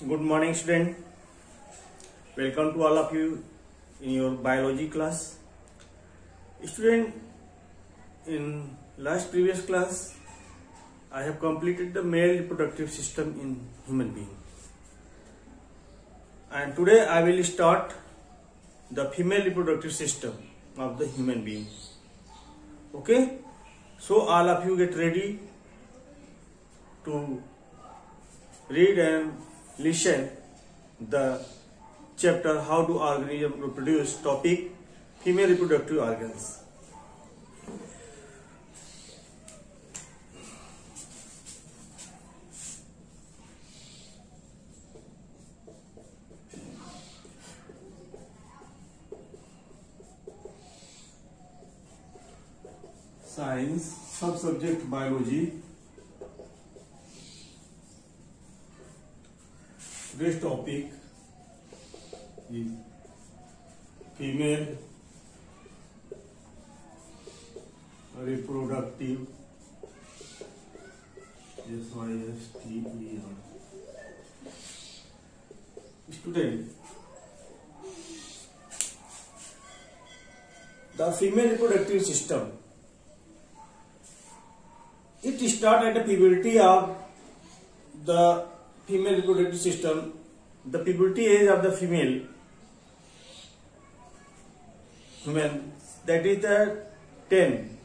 Good morning, student. Welcome to all of you in your biology class. Student, in previous class, I have completed the male reproductive system in human being. And today I will start the female reproductive system of the human being. Okay? So all of you get ready to read and listen the chapter How do organisms reproduce, topic female reproductive organs. Science, subject biology. Today's topic is female reproductive. Student, the female reproductive system, it starts at the puberty of the female reproductive system. The puberty age of the female human, that is the 10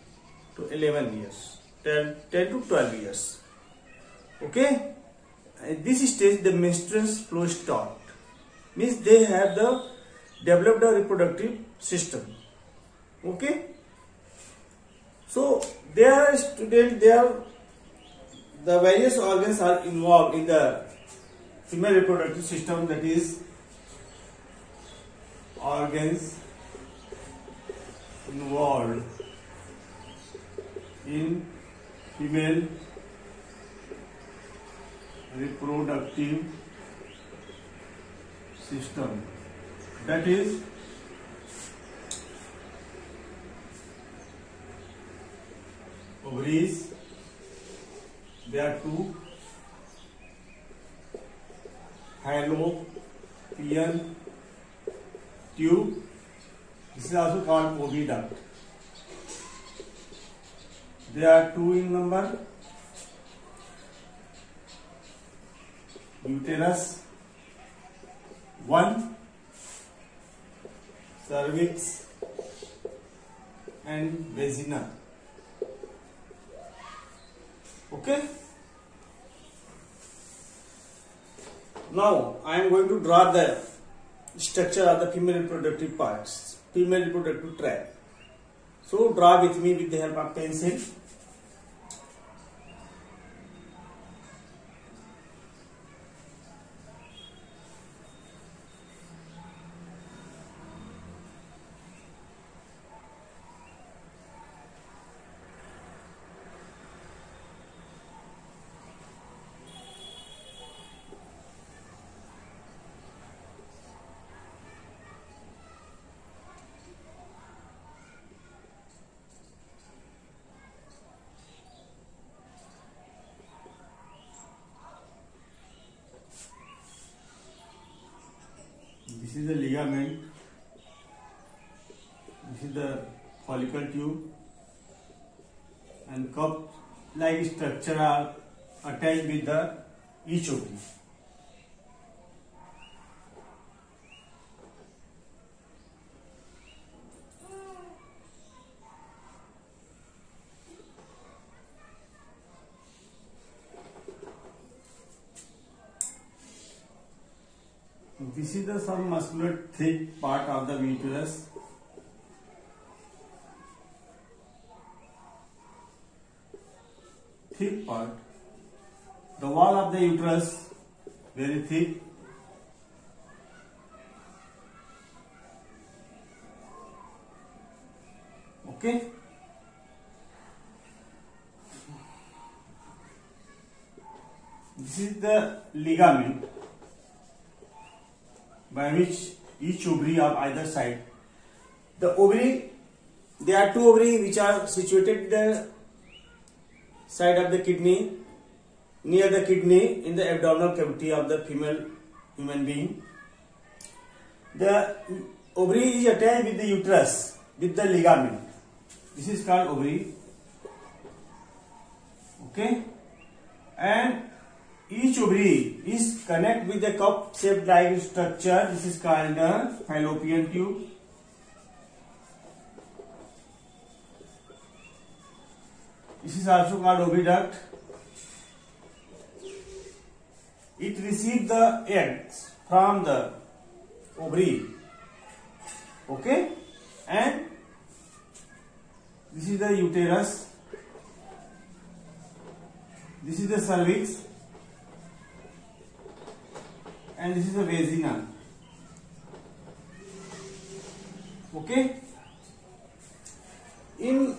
to 11 years, 10 to 12 years. Okay, at this stage the menstrual flow start, means they have the developed a reproductive system. Okay, so there the various organs are involved in the female reproductive system, that is organs involved in female reproductive system, that is ovaries. There are two, fallopian tube, this is also called oviduct. There are two in number, uterus, one, cervix and vagina. Okay. Now I am going to draw the structure of the female reproductive parts, female reproductive tract. So draw with me with the help of pencil. This is the ligament, this is the follicle tube, and cup-like structure are attached with the each ovary. This is the some muscular thick part of the uterus. Thick part. The wall of the uterus very thick. Okay. This is the ligament by which each ovary of either side. The ovary, there are two ovaries which are situated the side of the kidney, near the kidney in the abdominal cavity of the female human being. The ovary is attached with the uterus with the ligament. This is called ovary. Okay, and each ovary is connected with a cup-shaped like structure. This is called the fallopian tube. This is also called oviduct. It receives the eggs from the ovary. Okay, and this is the uterus. This is the cervix, and this is the vagina. Okay, in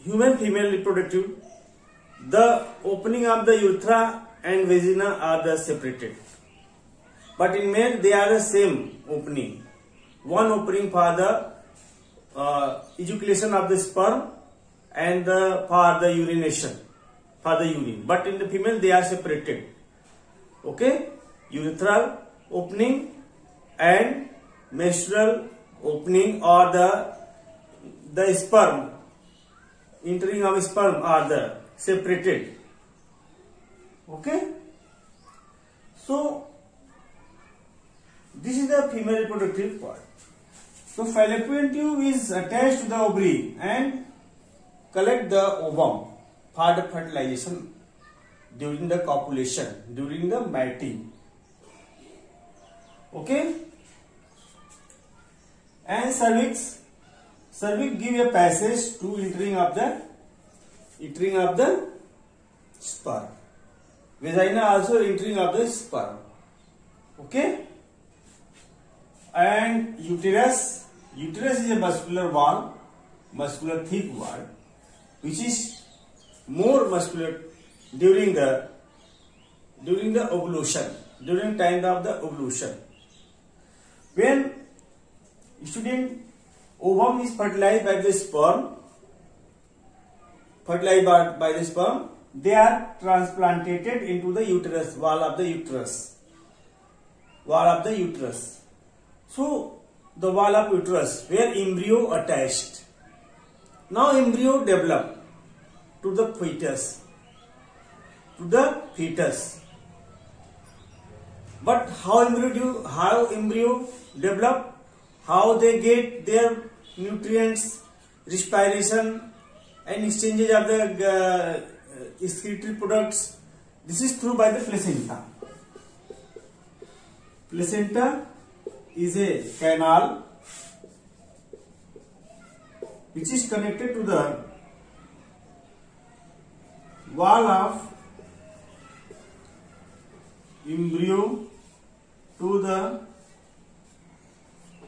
human female reproductive, the opening of the urethra and vagina are the separated, but in male they are the same opening. One opening for the ejaculation of the sperm and for the urination, for the urine. But in the female they are separated. Okay, urethral opening and menstrual opening, or the sperm, entering of sperm are the separated. Okay, so this is the female reproductive part. So fallopian tube is attached to the ovary and collect the ovum for the fertilization during the copulation, during the mating. Okay, and cervix give a passage to entering of the sperm. Vagina also entering of the sperm. Okay, and uterus is a muscular wall, muscular thick wall, which is more muscular during the ovulation, during time of the ovulation. When student ovum is fertilized by the sperm, they are transplanted into the uterus, wall of the uterus. So the wall of uterus where embryo attached. Now embryo develop to the fetus. But how embryo develop? How they get their nutrients, respiration, and exchanges of the excretory products? This is through by the placenta. Placenta is a canal which is connected to the wall of embryo to the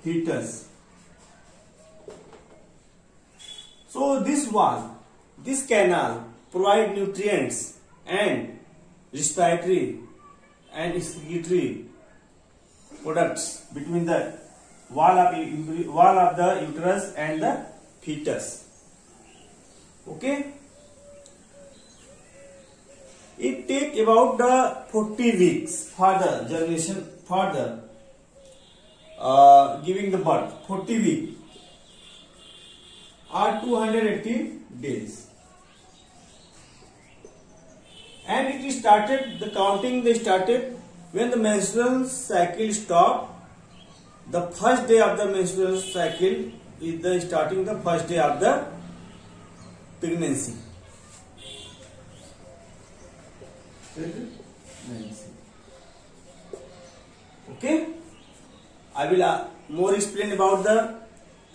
fetus. So this wall, this canal provide nutrients and respiratory and excretory products between the wall of the uterus and the fetus. Okay, it take about the 40 weeks for the germination, for the giving the birth. 40 weeks or 280 days, and it started, the counting they started when the menstrual cycle stopped. The first day of the menstrual cycle is the starting the first day of the pregnancy. Okay, I will more explain about the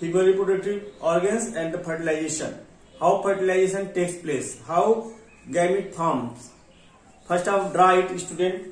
female reproductive organs and the fertilization. How fertilization takes place, how gamete forms. First of draw it, student.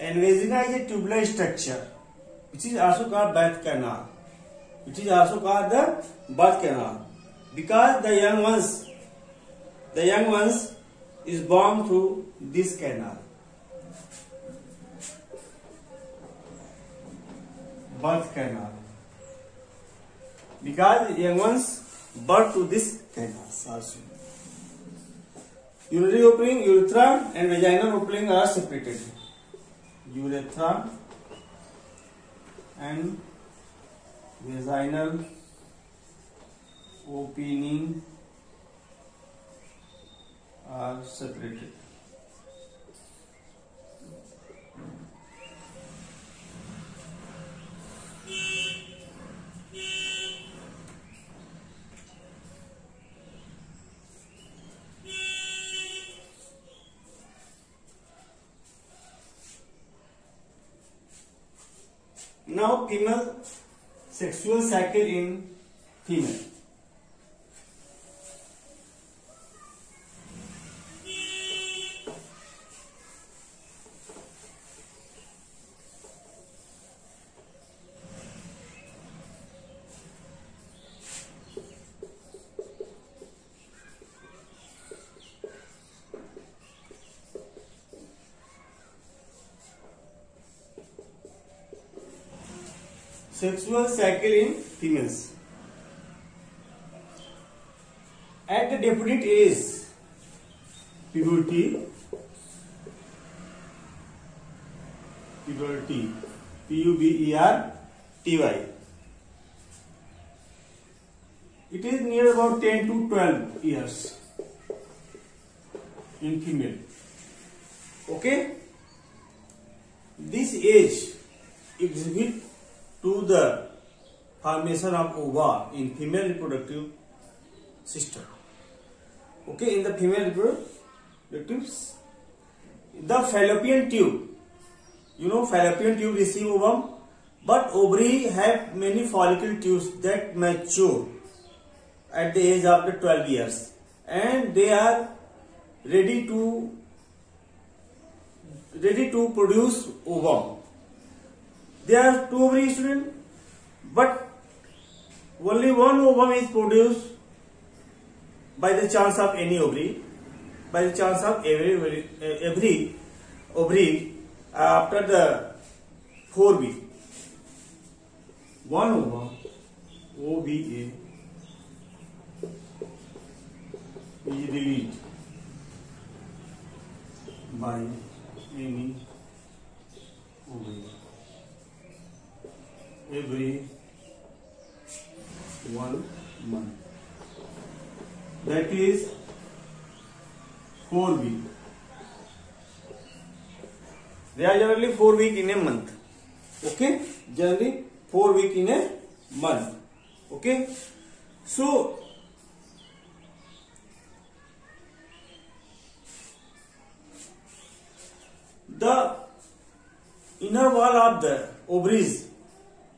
and vagina is a tubular structure, which is also called birth canal. It is also called the birth canal because the young ones is born through this canal. Birth canal. Because young ones birth to this canal also. Urinary opening, urethra and vaginal opening are separated. Urethra and vaginal opening are separated. Now, female sexual cycle in female. Sexual cycle in females. At the definite age, puberty, P-U-B-E-R-T-Y. It is near about 10 to 12 years in female. Okay? This age exhibit to the formation of ova in female reproductive system. Okay, in the female reproductive, the fallopian tube, fallopian tube receive ovum, but ovary have many follicle tubes that mature at the age of the 12 years, and they are ready to produce ovum. There are two ovary, student, but only one ovum is produced by the chance of any ovary, by the chance of every ovary after the 4 weeks. One ovum, OVA, is released by any ovary every 1 month. That is 4 weeks. They are generally 4 weeks in a month. Okay, generally 4 weeks in a month. Okay, so the inner wall of the ovaries,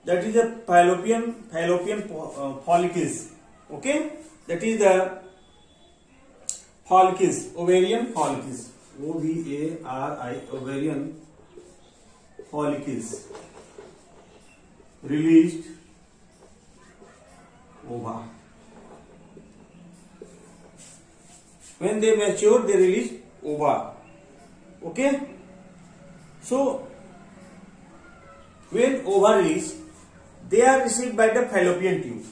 that is the fallopian follicles. Okay, that is the follicles, ovarian follicles, OVARI, ovarian follicles, released ova. When they mature, they release ova. Okay, so when ova release, they are received by the fallopian tube.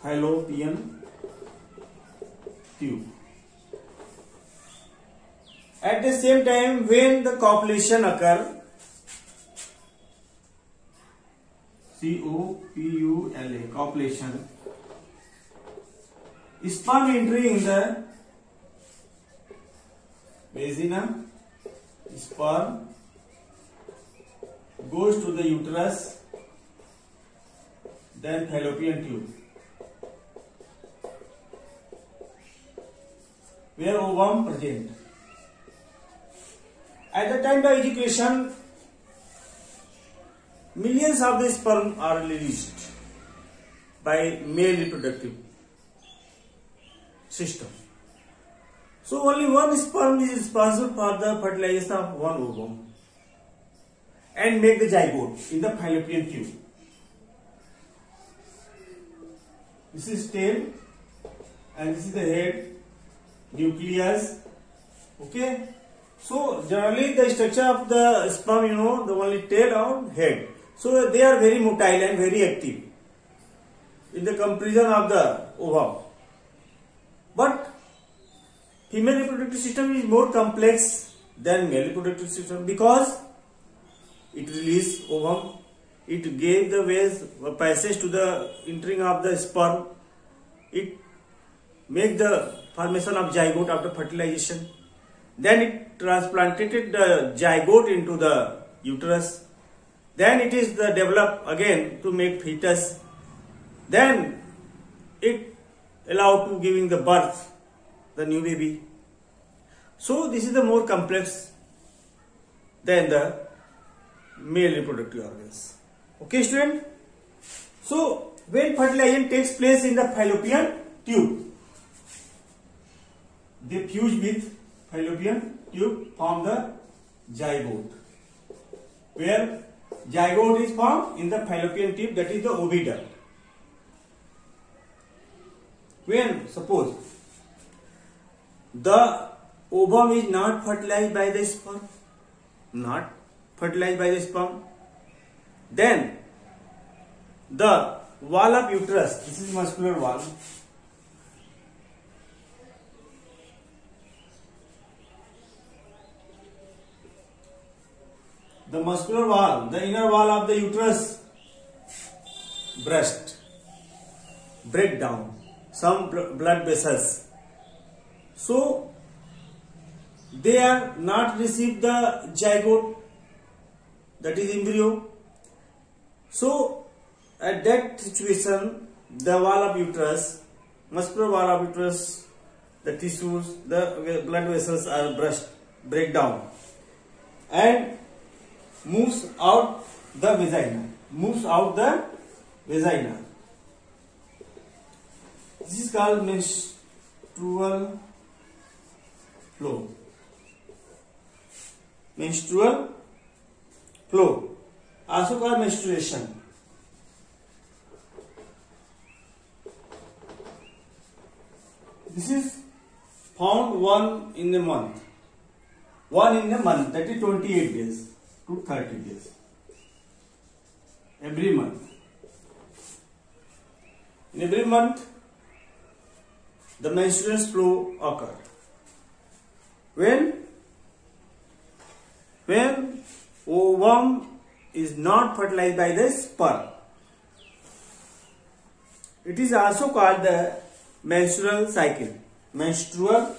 Fallopian tube. At the same time, when the copulation occurs, COPULA, copulation, sperm entering the vagina, sperm goes to the uterus, then fallopian tube, where ovum present. At the time of ejaculation, millions of the sperm are released by male reproductive system. So only one sperm is responsible for the fertilization of one ovum and make the zygote in the fallopian tube. This is tail and this is the head, nucleus. Okay. So generally the structure of the sperm, the only tail or head. So they are very motile and very active in the comparison of the ovum. But female reproductive system is more complex than male reproductive system because it releases ovum, it gave the ways passage to the entering of the sperm, it make the formation of zygote after fertilization, then it transplanted the zygote into the uterus, then it is the develop again to make fetus, then it allow to giving the birth the new baby. So this is the more complex than the male reproductive organs. Okay, student. So when fertilization takes place in the fallopian tube, they fuse with fallopian tube, form the zygote. Where zygote is formed in the fallopian tube, that is the oviduct. When suppose the ovum is not fertilized by the sperm, then the wall of uterus, this is muscular wall, the muscular wall, the inner wall of the uterus burst, break down some blood vessels. So they are not receive the zygote, that is embryo. So at that situation, the wall of uterus, muscular wall of uterus, the tissues, the blood vessels are burst, break down, and moves out the vagina. This is called menstrual flow. Menstrual flow, also called menstruation. This is found one in a month, that is 28 days to 30 days every month. In every month the menstrual flow occur. When ovum is not fertilized by the sperm, it is also called the menstrual cycle. Menstrual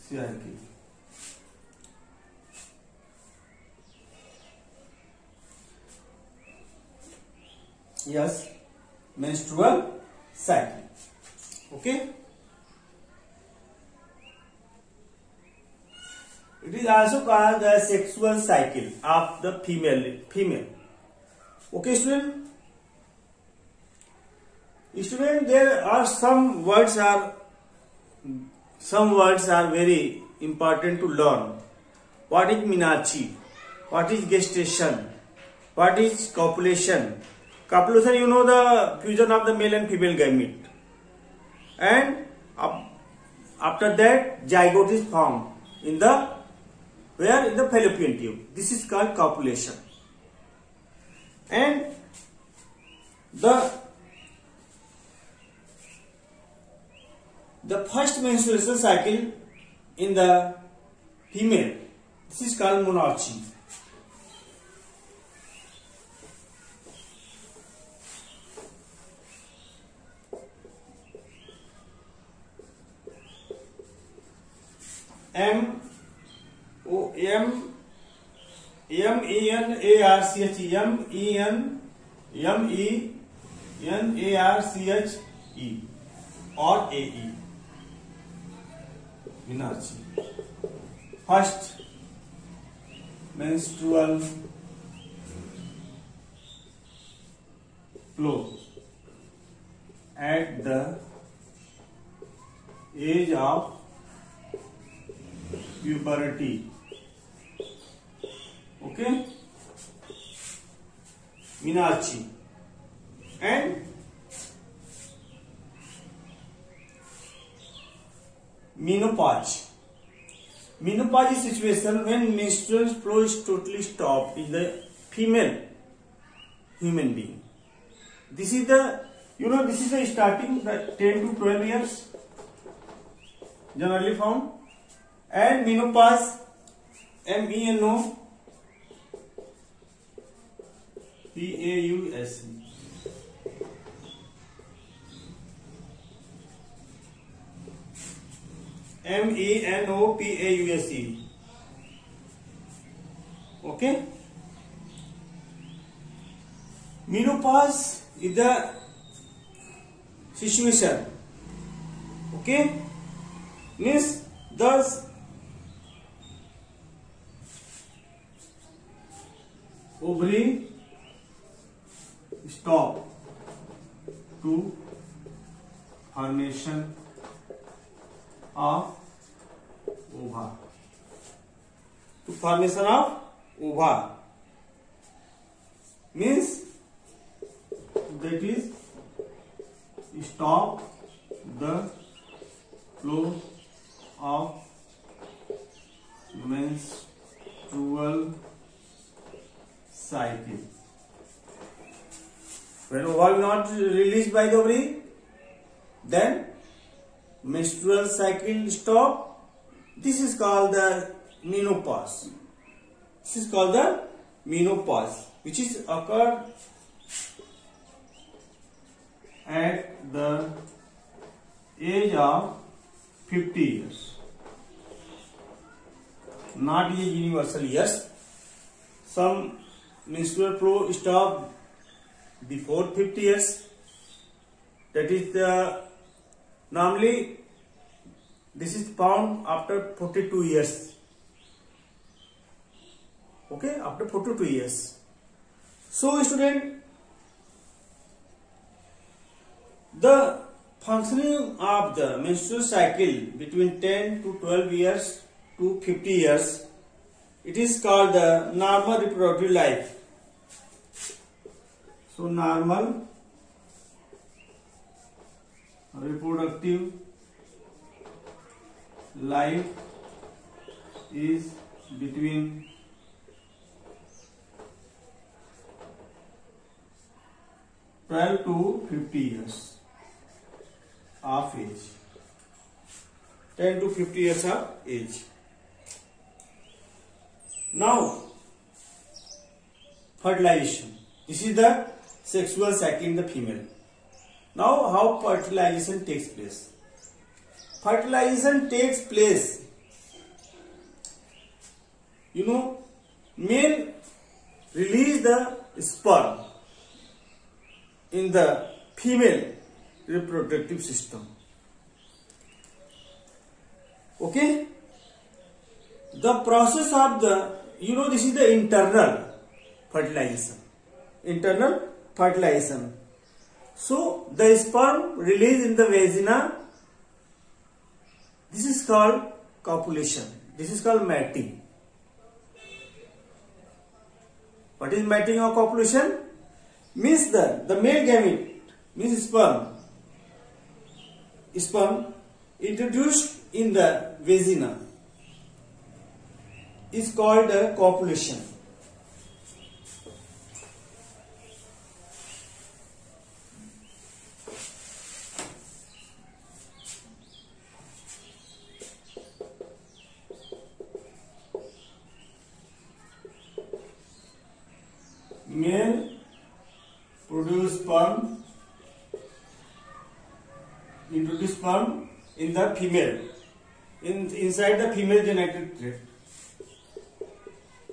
cycle. Yes, menstrual cycle. Okay. It is also called the sexual cycle of the female. Okay, student. There are some words are very important to learn. What is menarche? What is gestation? What is copulation? Copulation, the fusion of the male and female gamete, and after that zygote is formed in the fallopian tube. This is called copulation. And the first menstruation cycle in the female, this is called menarche. menarche or AE. Menarche. First menstrual flow at the age of puberty. Okay, Meenakshi. And menopause. Menopause is situation when menstrual flow is totally stopped in the female human being. This is the, this is the starting the 10 to 12 years generally found. And menopause, MENOPAUSE. MENOPAUSE. Okay. Menopause is the situation. Okay. Means thus ovary stop to formation of ova. To formation of ova means that is stop the flow of menstrual cycle. When ova is not released by the ovary, then menstrual cycle stop. This is called the menopause. This is called the menopause, which is occurred at the age of 50 years. Not a universal yes. Some menstrual flow stop before 50 years. That is the normally this is found after 42 years. Okay, after 42 years. So student, the functioning of the menstrual cycle between 10 to 12 years to 50 years, it is called the normal reproductive life. So normal reproductive life is between 12 to 50 years of age. 10 to 50 years of age. Now, fertilization. This is the sexual cycle in the female. Now, how fertilization takes place? Fertilization takes place, male release the sperm in the female reproductive system. Okay? The process of the, this is the internal fertilization. Internal fertilization. So, the sperm released in the vagina, this is called copulation. This is called mating. What is mating or copulation? Means the male gamete, means sperm introduced in the vagina is called copulation. Male produce sperm, introduce sperm in the female, inside the female genital tract.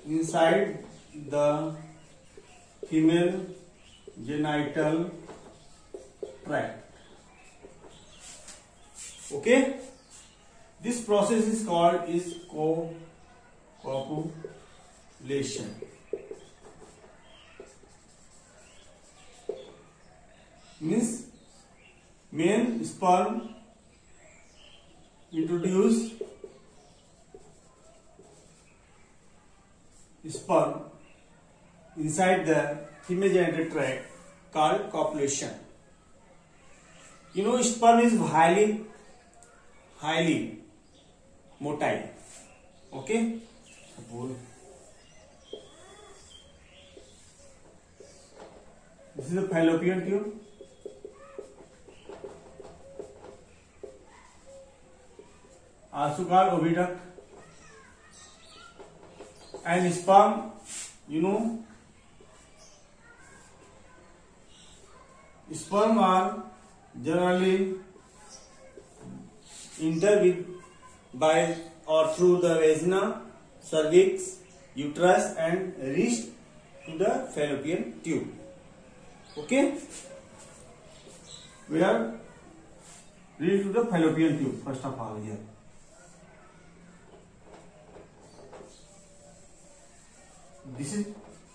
Inside the female genital tract. Okay, this process is called copulation. means male sperm introduce sperm inside the female genital tract called copulation. You know, sperm is highly motile. Okay, this is the fallopian tube. Also called oviduct. And sperm, you know, sperm are generally enter with by or through the vagina, cervix, uterus and reach to the fallopian tube. Okay, we are reach to the fallopian tube first of all here. This is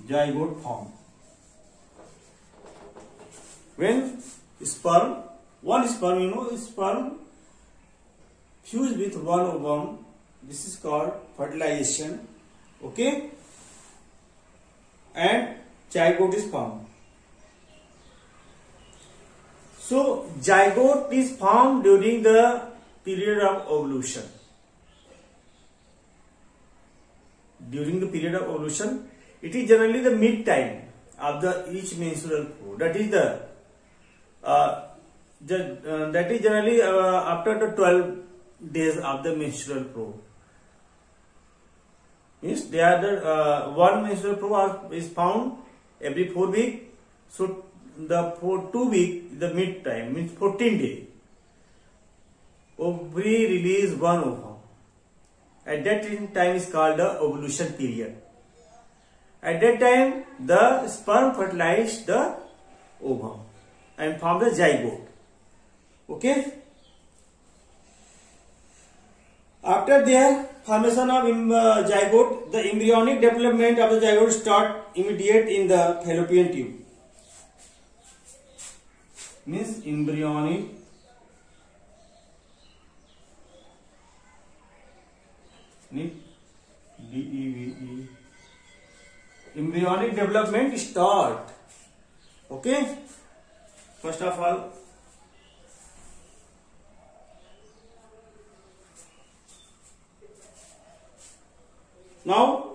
zygote form. When sperm, one sperm, you know, sperm fuse with one ovum, this is called fertilization. Okay, and zygote is formed. So zygote is formed during the period of ovulation. During the period of ovulation, it is generally the mid time of the each menstrual flow. That is that is generally after the 12 days of the menstrual flow. Means they are the one menstrual flow is found every 4 weeks. So the for 2 weeks, the mid time means 14 days. Ovary release one ovum. At that time is called the ovulation period. At that time, the sperm fertilize the ovum and form the zygote. Okay. After their formation of zygote, the embryonic development of the zygote start immediate in the fallopian tube. Means embryonic DEVE. Embryonic development start. Okay. First of all, now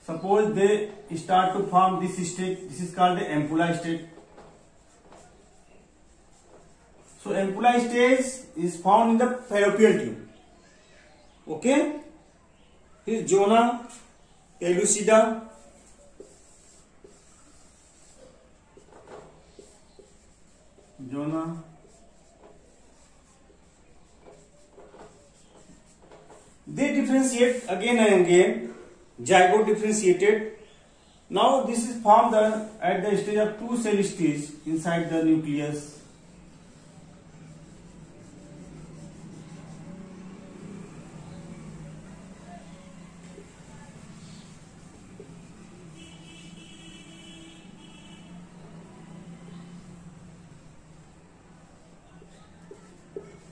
suppose they start to form this state. This is called the ampulla state. So ampulla stage is found in the fallopian tube. Okay. Here zona pellucida. Zona. They differentiate again and again. Zygote differentiated. Now this is formed at the stage of 2 cell stage inside the nucleus.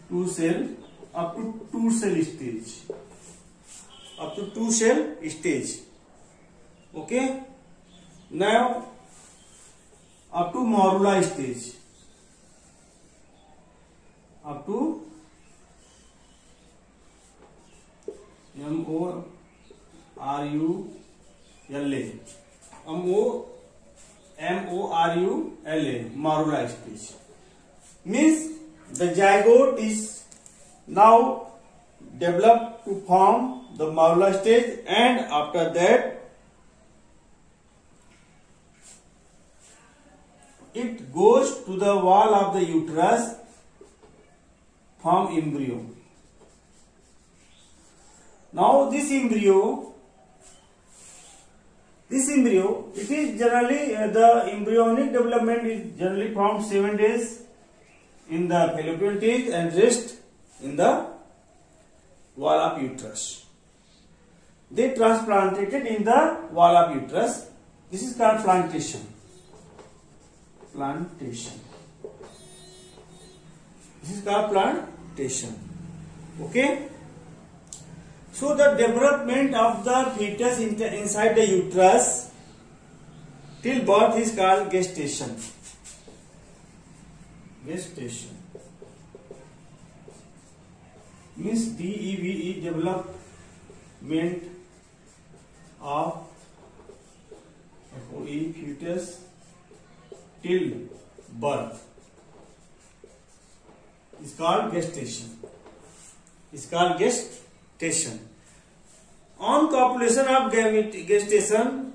Two cell up to 2 cell stage. Up to 2 cell stage. Okay. Now up to morula stage. Up to MORULA. MORULA. Morula stage. Means the zygote is now developed to form the morula stage, and after that it goes to the wall of the uterus, form embryo. Now this embryo, it is generally the embryonic development is generally from 7 days in the fallopian tube and rest in the wall of uterus. They transplanted in the wall of uterus This is called plantation. Plantation. This is called plantation. Okay. So the development of the fetus inside the uterus till birth is called gestation. Gestation means DEVE, development of FOE, fetus till birth is called gestation. Is called gestation. On copulation of gestation,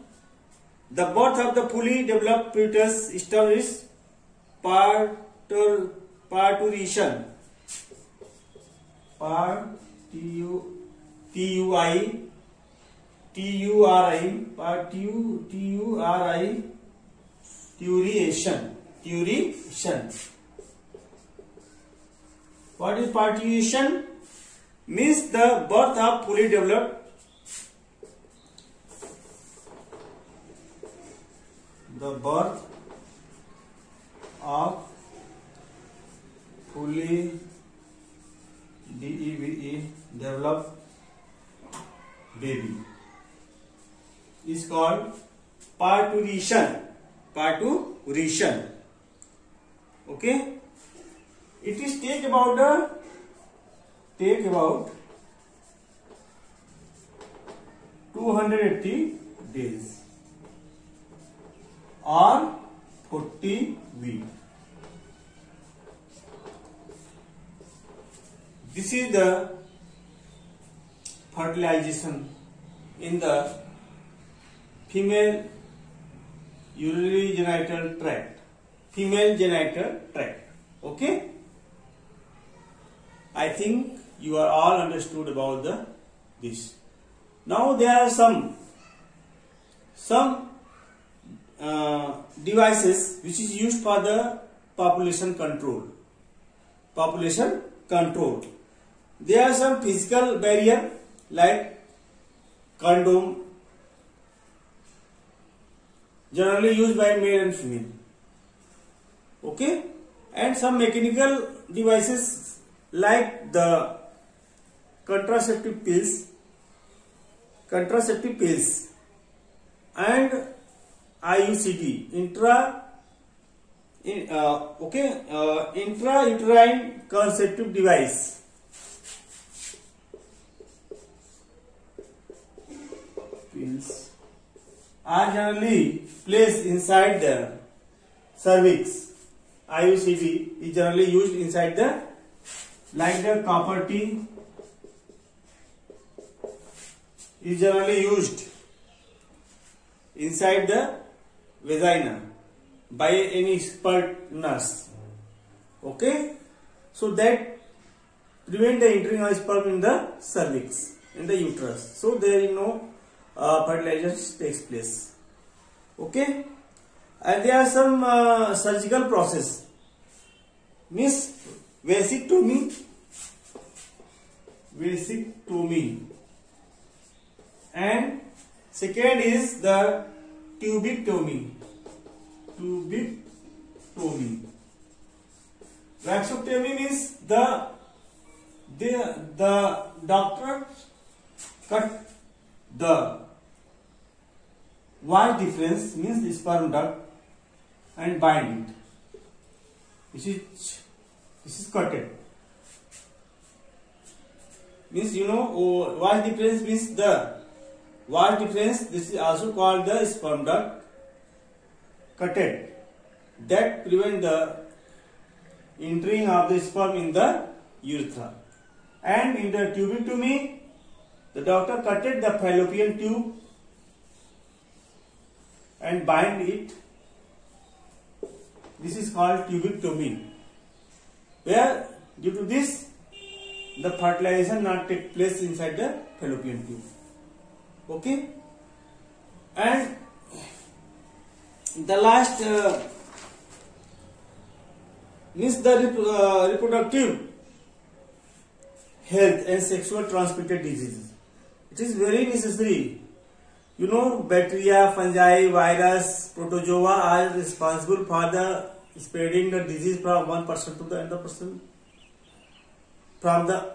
the birth of the fully developed fetus establishes parturition. Turation. What is parturition? Means the birth of fully developed fully developed baby is called parturition. Okay, it is take about 280 days or 40 weeks. This is the fertilization in the female urinary genital tract. Female genital tract. Okay. I think you are all understood about this. Now there are some devices which is used for the population control. There are some physical barrier like condom, generally used by male and female. Okay, and some mechanical devices like the contraceptive pills and IUCD, intrauterine contraceptive device. Pills are generally placed inside the cervix. IUCD is generally used inside the, like the copper T is generally used inside the vagina by any expert nurse. Okay, so that prevent the entering of sperm in the cervix, in the uterus. So there is no fertilization takes place. Okay, and there are some surgical process, means vasectomy, and second is the tubectomy. Vasectomy means the doctor cut the Y difference, means the sperm duct, and bind it. This is cutted. Means Y difference means the Y difference. This is also called the sperm duct cutted. That prevent the entering of the sperm in the urethra. And in the tubectomy, the doctor cutted the fallopian tube and bind it. This is called tubectomy, where due to this the fertilization not take place inside the fallopian tube. Okay, and the last means the reproductive health and sexual transmitted diseases. It is very necessary You know, bacteria, fungi, virus, protozoa are responsible for the spreading the disease from one person to the another person, from the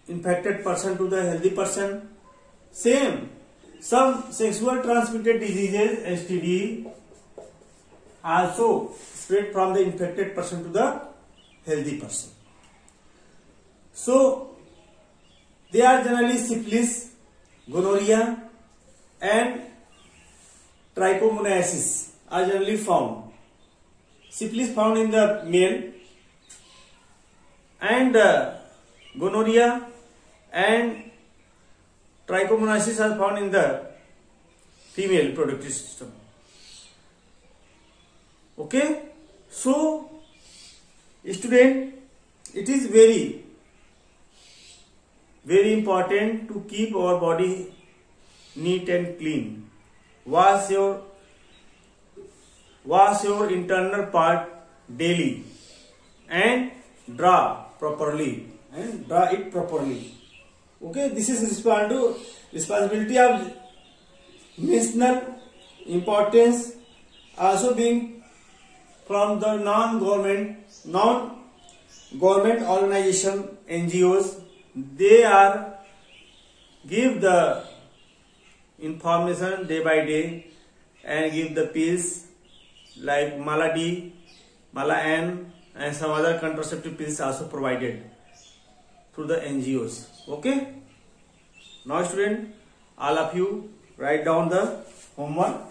infected person to the healthy person. Same, some sexual transmitted diseases (STD) also spread from the infected person to the healthy person. So they are generally syphilis, gonorrhea, and trichomoniasis are generally found. Syphilis found in the male, and gonorrhea and trichomoniasis are found in the female reproductive system. Okay, so student, it is very important to keep our body neat and clean. Wash your internal part daily and draw it properly. Okay, this is responsibility of national importance, also being from the non-government organization, NGOs. They are give the information day by day and give the pills like Mala D, Mala N, and some other contraceptive pills also provided through the NGOs. Okay. Now student, all of you write down the homework.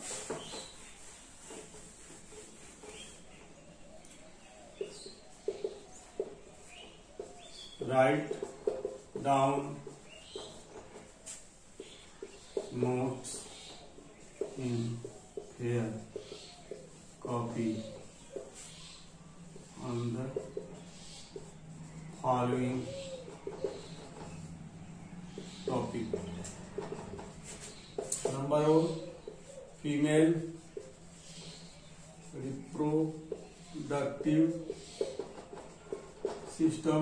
Write down notes in here, copy on the following topic. Number 1, female reproductive system.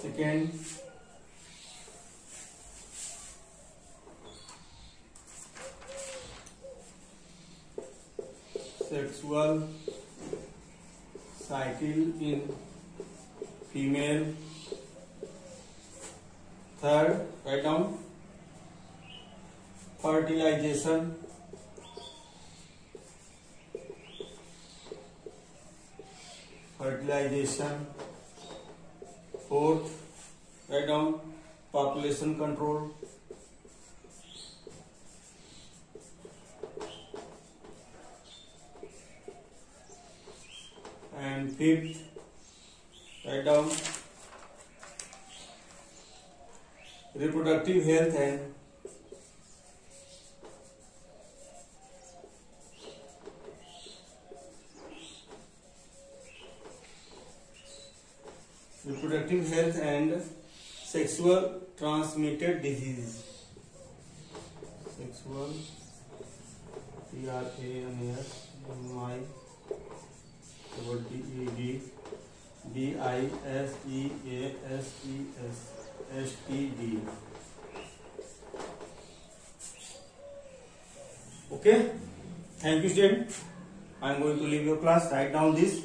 Second, sexual cycle in female. Third, write down fertilization. Fourth, write down population control. And fifth, write down reproductive health and sexual transmitted diseases. Sexual TRANSMITTED STD. Okay, thank you student. I am going to leave your class. Write down this: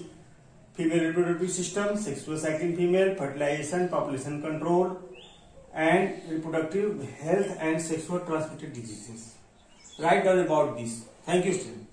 female reproductive system, sexual cycle in female, fertilization, population control, and reproductive health and sexual transmitted diseases. Write down about this. Thank you student.